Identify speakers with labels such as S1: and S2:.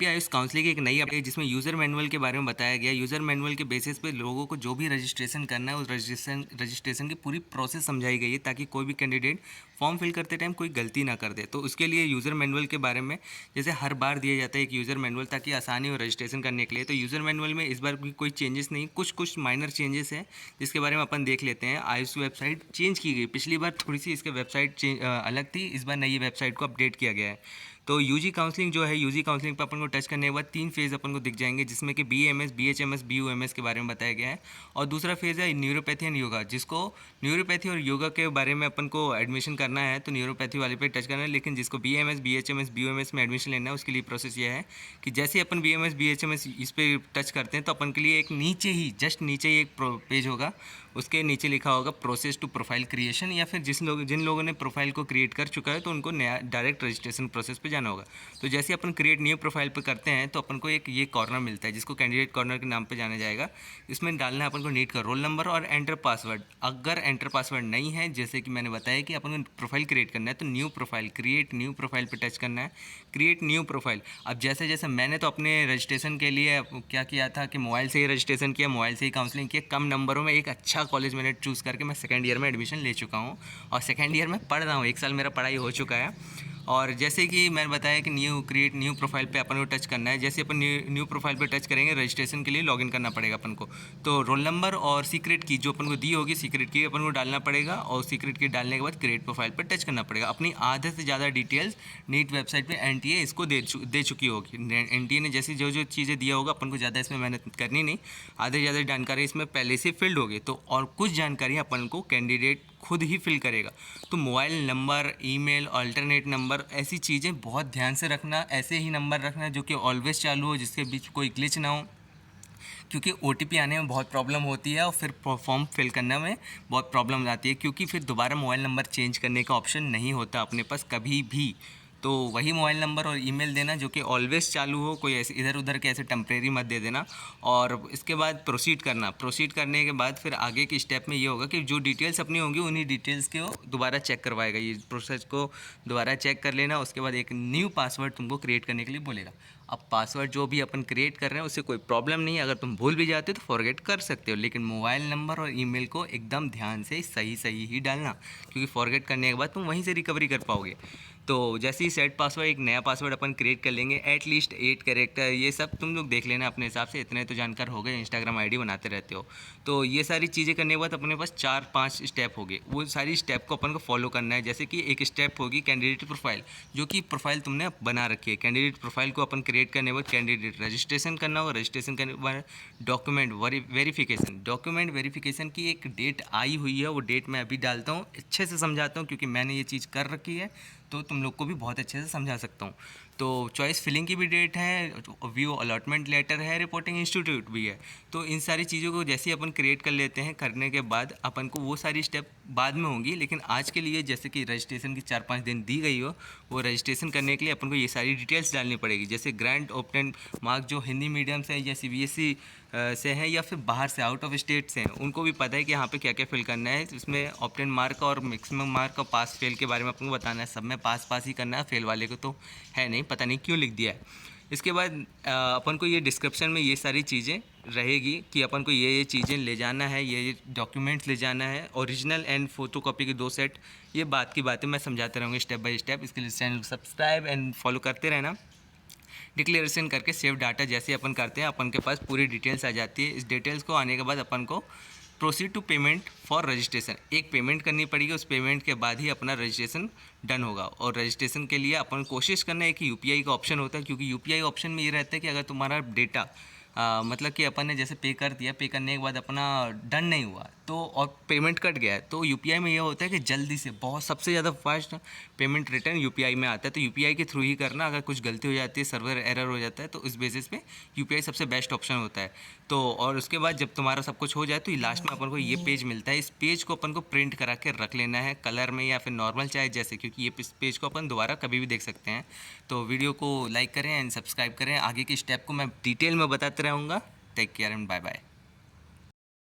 S1: Ayush counselling की एक नई अपडेट जिसमें यूज़र मैनुअल के बारे में बताया गया। यूज़र मैनुअल के बेसिस पे लोगों को जो भी रजिस्ट्रेशन करना है उस रजिस्ट्रेशन की पूरी प्रोसेस समझाई गई है, ताकि कोई भी कैंडिडेट फॉर्म फिल करते टाइम कोई गलती ना कर दे। तो उसके लिए यूज़र मैनुअल के बारे में जैसे हर बार दिया जाता है एक यूज़र मैनुअल, ताकि आसानी हो रजिस्ट्रेशन करने के लिए। तो यूज़र मैनुअल में इस बार भी कोई चेंजेस नहीं, कुछ माइनर चेंजेस हैं जिसके बारे में अपन देख लेते हैं। आयुष वेबसाइट चेंज की गई, पिछली बार थोड़ी सी इसके वेबसाइट अलग थी, इस बार नई वेबसाइट को अपडेट किया गया है। तो यूजी काउंसलिंग जो है, यूजी काउंसलिंग पर अपन को टच करने के बाद 3 फेज़ अपन को दिख जाएंगे, जिसमें कि BAMS, BHMS, BUMS के बारे में बताया गया है। और दूसरा फेज़ है न्यूरोपैथी एंड योगा, जिसको न्यूरोपैथी और योगा के बारे में अपन को एडमिशन करना है तो न्यूरोपैथी वाले पे टच करना है। लेकिन जिसको BAMS, BHMS, BUMS में एडमिशन लेना है उसके लिए प्रोसेस ये है कि जैसे अपन BAMS, BHMS इस पर टच करते हैं तो अपन के लिए एक नीचे ही, जस्ट नीचे ही एक पेज होगा, उसके नीचे लिखा होगा प्रोसेस टू प्रोफाइल क्रिएशन, या फिर जिन लोगों ने प्रोफाइल को क्रिएट कर चुका है तो उनको नया डायरेक्ट रजिस्ट्रेशन प्रोसेस पे जाना होगा। तो जैसे अपन क्रिएट न्यू प्रोफाइल पे करते हैं तो अपन को एक ये कॉर्नर मिलता है जिसको कैंडिडेट कॉर्नर के नाम पे जाना जाएगा। इसमें डालना है अपन को नीट का रोल नंबर और एंटर पासवर्ड। अगर एंटर पासवर्ड नहीं है, जैसे कि मैंने बताया कि अपन को प्रोफाइल क्रिएट करना है, तो new profile, create new profile पे टच करना है, क्रिएट न्यू प्रोफाइल। अब जैसे जैसे मैंने तो अपने रजिस्ट्रेशन के लिए क्या किया था कि मोबाइल से ही रजिस्ट्रेशन किया, मोबाइल से ही काउंसलिंग किया, कम नंबरों में एक अच्छा कॉलेज मैंने चूज़ करके मैं सेकंड ईयर में एडमिशन ले चुका हूँ और सेकंड ईयर में पढ़ रहा हूँ, 1 साल मेरा पढ़ाई हो चुका है। और जैसे कि मैंने बताया कि क्रिएट न्यू प्रोफाइल पे अपन को टच करना है। जैसे अपन न्यू प्रोफाइल पे टच करेंगे, रजिस्ट्रेशन के लिए लॉगिन करना पड़ेगा अपन को। तो रोल नंबर और सीक्रेट की जो अपन को दी होगी, सीक्रेट की अपन को डालना पड़ेगा और सीक्रेट की डालने के बाद क्रिएट प्रोफाइल पर टच करना पड़ेगा। अपनी आधे से ज़्यादा डिटेल्स नीट वेबसाइट पे NTA इसको दे चुकी होगी। NTA ने जैसी जो चीज़ें दिया होगा, अपन को ज़्यादा इसमें मेहनत करनी नहीं, आधे से ज़्यादा जानकारी इसमें पहले से फिल्ड होगी। तो और कुछ जानकारी अपन को कैंडिडेट खुद ही फिल करेगा। तो mobile number, email, alternate number, ऐसी चीज़ें बहुत ध्यान से रखना। ऐसे ही नंबर रखना जो कि ऑलवेज चालू हो, जिसके बीच कोई ग्लिच ना हो, क्योंकि OTP आने में बहुत प्रॉब्लम होती है और फिर फॉर्म फिल करने में बहुत प्रॉब्लम आती है, क्योंकि फिर दोबारा मोबाइल नंबर चेंज करने का ऑप्शन नहीं होता अपने पास कभी भी। तो वही मोबाइल नंबर और ईमेल देना जो कि ऑलवेज चालू हो, कोई ऐसे इधर उधर के ऐसे टेम्परेरी मत दे देना। और इसके बाद प्रोसीड करना। प्रोसीड करने के बाद फिर आगे के स्टेप में ये होगा कि जो डिटेल्स अपनी होंगी उन्हीं डिटेल्स को दोबारा चेक करवाएगा, ये प्रोसेस को दोबारा चेक कर लेना। उसके बाद एक न्यू पासवर्ड तुमको क्रिएट करने के लिए बोलेगा। अब पासवर्ड जो भी अपन क्रिएट कर रहे हैं उससे कोई प्रॉब्लम नहीं है, अगर तुम भूल भी जाते हो तो फॉरगेट कर सकते हो, लेकिन मोबाइल नंबर और ईमेल को एकदम ध्यान से सही ही डालना, क्योंकि फॉरगेट करने के बाद तुम वहीं से रिकवरी कर पाओगे। तो जैसे ही सेट पासवर्ड, एक नया पासवर्ड अपन क्रिएट कर लेंगे, एटलीस्ट 8 कैरेक्टर, ये सब तुम लोग देख लेना अपने हिसाब से, इतने तो जानकार हो गए, इंस्टाग्राम ID बनाते रहते हो। तो ये सारी चीज़ें करने के बाद अपने पास 4-5 स्टेप हो गए, वो सारी स्टेप को अपन को फॉलो करना है। जैसे कि एक स्टेप होगी कैंडिडेट प्रोफाइल, जो कि प्रोफाइल तुमने बना रखी है। कैंडिडेट प्रोफाइल को अपन क्रिएट करने के बाद कैंडिडेट रजिस्ट्रेशन करना होगा। रजिस्ट्रेशन करने के बाद डॉक्यूमेंट वेरिफिकेशन, डॉक्यूमेंट वेरिफिकेशन की एक डेट आई हुई है, वो डेट मैं अभी डालता हूँ, अच्छे से समझाता हूँ क्योंकि मैंने ये चीज़ कर रखी है, तो तुम लोग को भी बहुत अच्छे से समझा सकता हूँ। तो चॉइस फिलिंग की भी डेट है, व्यू अलॉटमेंट लेटर है, रिपोर्टिंग इंस्टीट्यूट भी है। तो इन सारी चीज़ों को जैसे ही अपन क्रिएट कर लेते हैं, करने के बाद अपन को वो सारी स्टेप बाद में होंगी, लेकिन आज के लिए जैसे कि रजिस्ट्रेशन की 4-5 दिन दी गई हो, वो रजिस्ट्रेशन करने के लिए अपन को ये सारी डिटेल्स डालनी पड़ेगी। जैसे ग्रांट ऑप्टेन मार्क जो हिंदी मीडियम से या CBSE से हैं या फिर बाहर से आउट ऑफ स्टेट से हैं, उनको भी पता है कि यहाँ पे क्या क्या फिल करना है। इसमें ऑप्टेन मार्क और मैक्सिमम मार्क और पास फेल के बारे में अपन को बताना है। सब में पास ही करना है, फेल वाले को तो है नहीं, पता नहीं क्यों लिख दिया है। इसके बाद अपन को ये डिस्क्रिप्शन में ये सारी चीज़ें रहेगी कि अपन को ये चीज़ें ले जाना है, ये डॉक्यूमेंट्स ले जाना है, ओरिजिनल एंड फोटोकॉपी के 2 सेट। ये बात की बातें मैं समझाते रहूँगा स्टेप बाय स्टेप। इसके लिए चैनल सब्सक्राइब एंड फॉलो करते रहना। डिक्लेरेशन करके सेव डाटा जैसे अपन करते हैं, अपन के पास पूरी डिटेल्स आ जाती है। इस डिटेल्स को आने के बाद अपन को proceed to payment for registration, एक पेमेंट करनी पड़ेगी। उस पेमेंट के बाद ही अपना रजिस्ट्रेशन डन होगा। और रजिस्ट्रेशन के लिए अपन कोशिश करना है कि UPI का ऑप्शन होता है, क्योंकि UPI ऑप्शन में ये रहता है कि अगर तुम्हारा डेटा मतलब कि अपन ने जैसे पे कर दिया, पे करने के बाद अपना डन नहीं हुआ तो और पेमेंट कट गया है, तो UPI में ये होता है कि जल्दी से बहुत सबसे ज़्यादा फास्ट पेमेंट रिटर्न UPI में आता है। तो UPI के थ्रू ही करना। अगर कुछ गलती हो जाती है, सर्वर एरर हो जाता है, तो इस बेसिस पे UPI सबसे बेस्ट ऑप्शन होता है। तो और उसके बाद जब तुम्हारा सब कुछ हो जाए तो लास्ट में अपन को ये पेज मिलता है। इस पेज को अपन को प्रिंट करा के रख लेना है, कलर में या फिर नॉर्मल चाहे जैसे, क्योंकि ये पेज को अपन दोबारा कभी भी देख सकते हैं। तो वीडियो को लाइक करें एंड सब्सक्राइब करें। आगे की स्टेप को मैं डिटेल में बताते रहूँगा। Take care and bye bye.